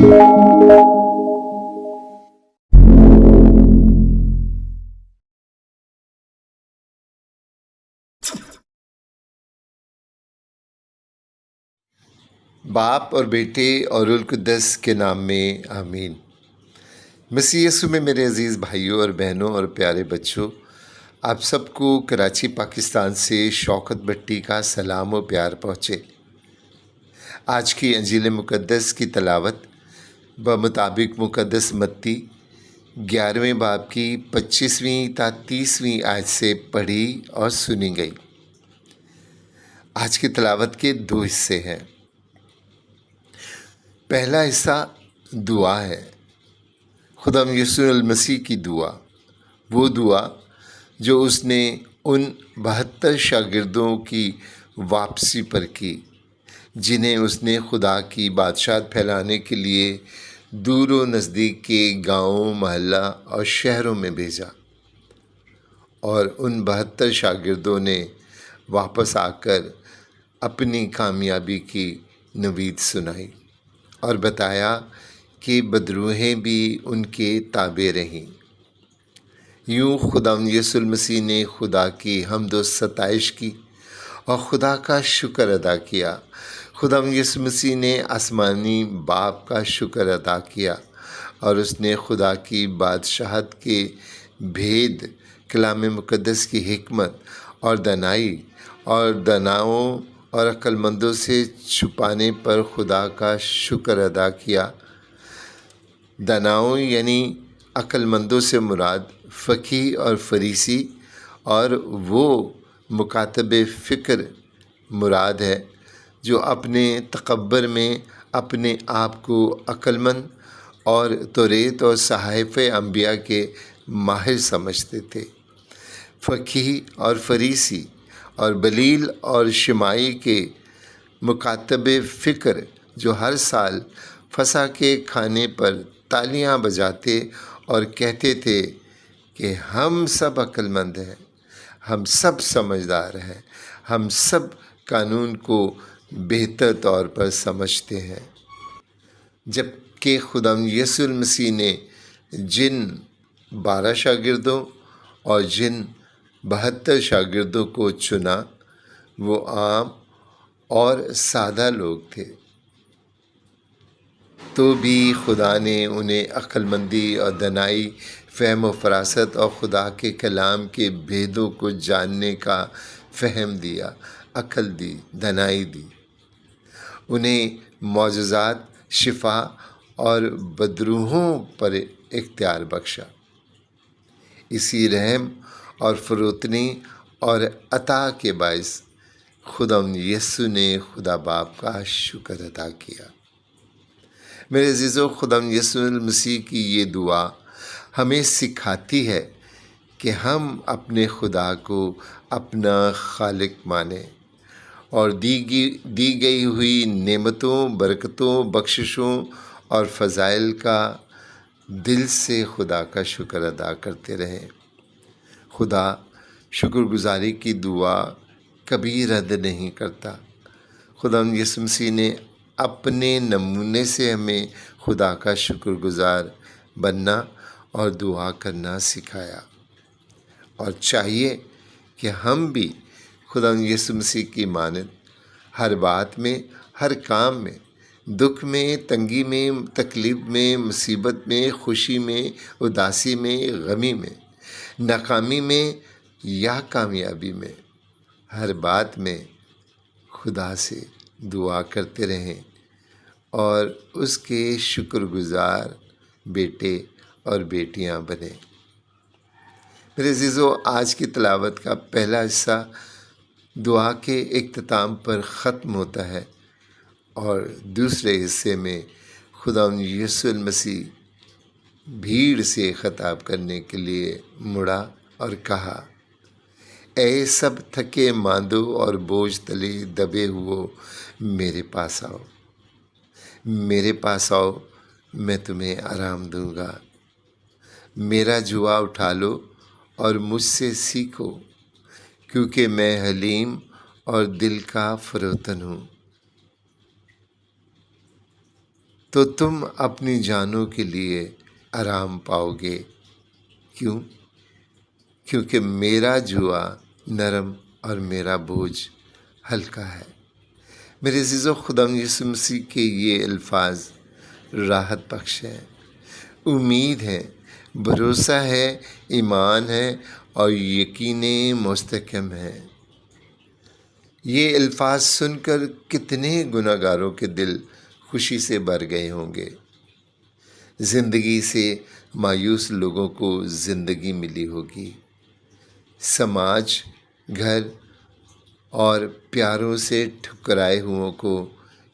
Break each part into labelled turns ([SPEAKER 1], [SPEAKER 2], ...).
[SPEAKER 1] باپ اور بیٹے اور روح القدس کے نام میں آمین۔ مسیح یسوع میں میرے عزیز بھائیوں اور بہنوں اور پیارے بچوں، آپ سب کو کراچی پاکستان سے شوکت بھٹی کا سلام و پیار پہنچے۔ آج کی انجیل مقدس کی تلاوت بمطابق مقدس متی 11ویں باب کی 25ویں تا 30ویں آیت سے پڑھی اور سنی گئی۔ آج کی تلاوت کے 2 حصے ہیں۔ پہلا حصہ دعا ہے، خدا یسوع المسیح کی دعا، وہ دعا جو اس نے ان 72 شاگردوں کی واپسی پر کی جنہیں اس نے خدا کی بادشاہت پھیلانے کے لیے دور و نزدیک کے گاؤں، محلہ اور شہروں میں بھیجا، اور ان 72 شاگردوں نے واپس آ کر اپنی کامیابی کی نوید سنائی اور بتایا کہ بدروحیں بھی ان کے تابع رہیں۔ یوں خدا یسوع المسیح نے خدا کی حمد و ستائش کی اور خدا کا شکر ادا کیا۔ خدا یسوع مسیح نے آسمانی باپ کا شکر ادا کیا اور اس نے خدا کی بادشاہت کے بھید، کلام مقدس کی حکمت اور دانائی اور داناؤں اور عقل مندوں سے چھپانے پر خدا کا شکر ادا کیا۔ داناؤں یعنی عقل مندوں سے مراد فقیہ اور فریسی، اور وہ مکاتب فکر مراد ہے جو اپنے تکبر میں اپنے آپ کو عقل مند اور توریت اور صحائف انبیاء کے ماہر سمجھتے تھے۔ فقیہ اور فریسی اور بلیل اور شمائی کے مکاتب فکر جو ہر سال فسح کے کھانے پر تالیاں بجاتے اور کہتے تھے کہ ہم سب عقل مند ہیں، ہم سب سمجھدار ہیں، ہم سب قانون کو بہتر طور پر سمجھتے ہیں، جب کہ خدا یسوع المسیح نے جن 12 شاگردوں اور جن 72 شاگردوں کو چنا وہ عام اور سادہ لوگ تھے، تو بھی خدا نے انہیں عقل مندی اور دانائی، فہم و فراست اور خدا کے کلام کے بھیدوں کو جاننے کا فہم دیا، عقل دی، دانائی دی۔ انہیں معجزات، شفا اور بدروحوں پر اختیار بخشا۔ اسی رحم اور فروتنی اور عطا کے باعث خدا یسوع نے خدا باپ کا شکر ادا کیا۔ میرے عزیزو، خدا یسوع المسیح کی یہ دعا ہمیں سکھاتی ہے کہ ہم اپنے خدا کو اپنا خالق مانیں اور دی گئی ہوئی نعمتوں، برکتوں، بخششوں اور فضائل کا دل سے خدا کا شکر ادا کرتے رہیں۔ خدا شکر گزاری کی دعا کبھی رد نہیں کرتا۔ خدا یسوع مسیح نے اپنے نمونے سے ہمیں خدا کا شکر گزار بننا اور دعا کرنا سکھایا، اور چاہیے کہ ہم بھی خدا یسوع مسیح کی مانند ہر بات میں، ہر کام میں، دکھ میں، تنگی میں، تکلیف میں، مصیبت میں، خوشی میں، اداسی میں، غمی میں، ناکامی میں یا کامیابی میں، ہر بات میں خدا سے دعا کرتے رہیں اور اس کے شکر گزار بیٹے اور بیٹیاں بنیں۔ میرے عزیزو، آج کی تلاوت کا پہلا حصہ دعا کے اختتام پر ختم ہوتا ہے، اور دوسرے حصے میں خدا یسوع المسیح بھیڑ سے خطاب کرنے کے لیے مڑا اور کہا، اے سب تھکے ماندو اور بوجھ تلے دبے ہوئے میرے پاس آؤ، میرے پاس آؤ، میں تمہیں آرام دوں گا۔ میرا جوا اٹھا لو اور مجھ سے سیکھو، کیونکہ میں حلیم اور دل کا فروتن ہوں، تو تم اپنی جانوں کے لیے آرام پاؤ گے۔ کیوں؟ کیونکہ میرا جوا نرم اور میرا بوجھ ہلکا ہے۔ میرے عزیزو، خدا یسوع مسیح کے یہ الفاظ راحت بخش ہیں، امید ہے، بھروسہ ہے، ایمان ہے اور یقین مستحکم ہے۔ یہ الفاظ سن کر کتنے گناہ گاروں کے دل خوشی سے بھر گئے ہوں گے۔ زندگی سے مایوس لوگوں کو زندگی ملی ہوگی، سماج، گھر اور پیاروں سے ٹھکرائے ہوئوں کو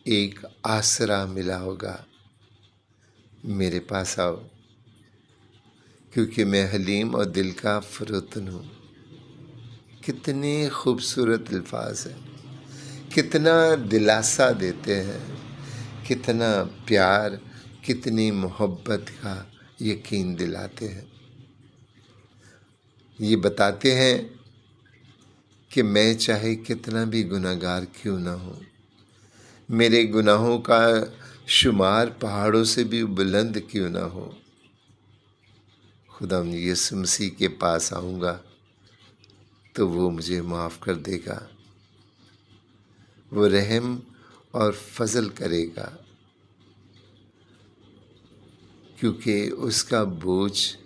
[SPEAKER 1] ایک آسرا ملا ہوگا۔ میرے پاس آؤ، کیونکہ میں حلیم اور دل کا فروتن ہوں۔ کتنے خوبصورت الفاظ ہیں، کتنا دلاسا دیتے ہیں، کتنا پیار، کتنی محبت کا یقین دلاتے ہیں۔ یہ بتاتے ہیں کہ میں چاہے کتنا بھی گناہ گار کیوں نہ ہوں، میرے گناہوں کا شمار پہاڑوں سے بھی بلند کیوں نہ ہو، خدا یسوع مسیح کے پاس آؤں گا تو وہ مجھے معاف کر دے گا، وہ رحم اور فضل کرے گا، کیونکہ اس کا بوجھ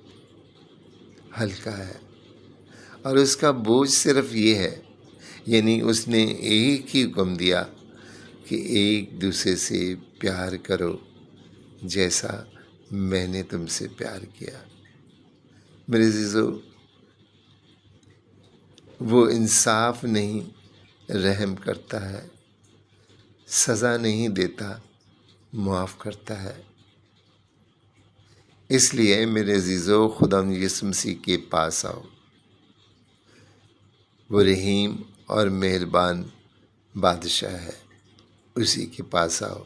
[SPEAKER 1] ہلکا ہے۔ اور اس کا بوجھ صرف یہ ہے، یعنی اس نے ایک ہی حکم دیا کہ ایک دوسرے سے پیار کرو جیسا میں نے تم سے پیار کیا۔ میرے عزیزو، وہ انصاف نہیں، رحم کرتا ہے، سزا نہیں دیتا، معاف کرتا ہے۔ اس لیے میرے عزیزو، خدا یسوع مسیح کے پاس آؤ، وہ رحیم اور مہربان بادشاہ ہے، اسی کے پاس آؤ۔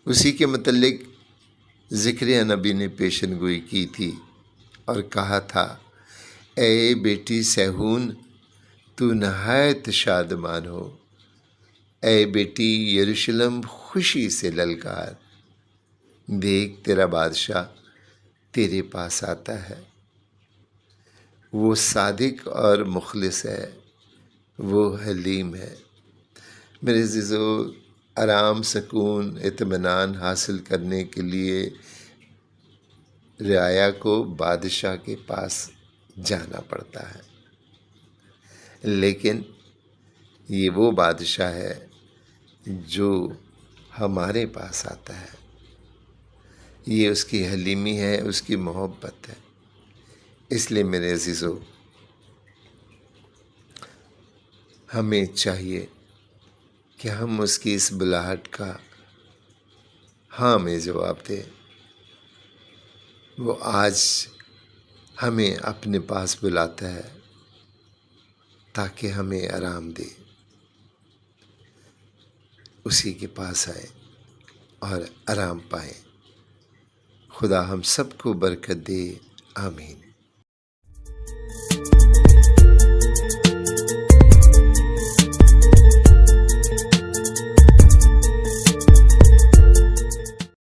[SPEAKER 1] اسی کے متعلق زکریا نبی نے پیشن گوئی کی تھی اور کہا تھا، اے بیٹی صہیون، تو نہایت شادمان ہو، اے بیٹی یروشلم خوشی سے للکار، دیکھ تیرا بادشاہ تیرے پاس آتا ہے، وہ صادق اور مخلص ہے، وہ حلیم ہے۔ میرے عزیزو، آرام، سکون، اطمینان حاصل کرنے کے لیے رعایا کو بادشاہ کے پاس جانا پڑتا ہے، لیکن یہ وہ بادشاہ ہے جو ہمارے پاس آتا ہے۔ یہ اس کی حلیمی ہے، اس کی محبت ہے۔ اس لیے میرے عزیزو، ہمیں چاہیے کہ ہم اس کی اس بلاہٹ کا ہاں میں جواب دیں۔ وہ آج ہمیں اپنے پاس بلاتا ہے تاکہ ہمیں آرام دے، اسی کے پاس آئیں اور آرام پائیں۔ خدا ہم سب کو برکت دے، آمین۔